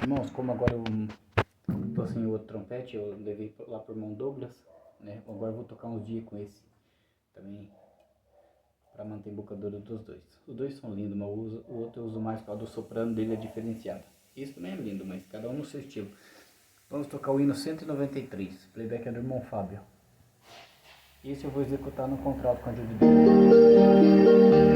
Irmãos, como agora eu tô sem outro trompete, eu levei lá pro irmão Douglas, né? Agora eu vou tocar uns dias com esse também, para manter a embocadura dos dois. Os dois são lindos, mas o outro eu uso mais por causa do soprano dele, é diferenciado. Esse também é lindo, mas cada um no seu estilo. Vamos tocar o hino 193, playback é do irmão Fábio. Esse eu vou executar no contralto com a ajuda de Deus.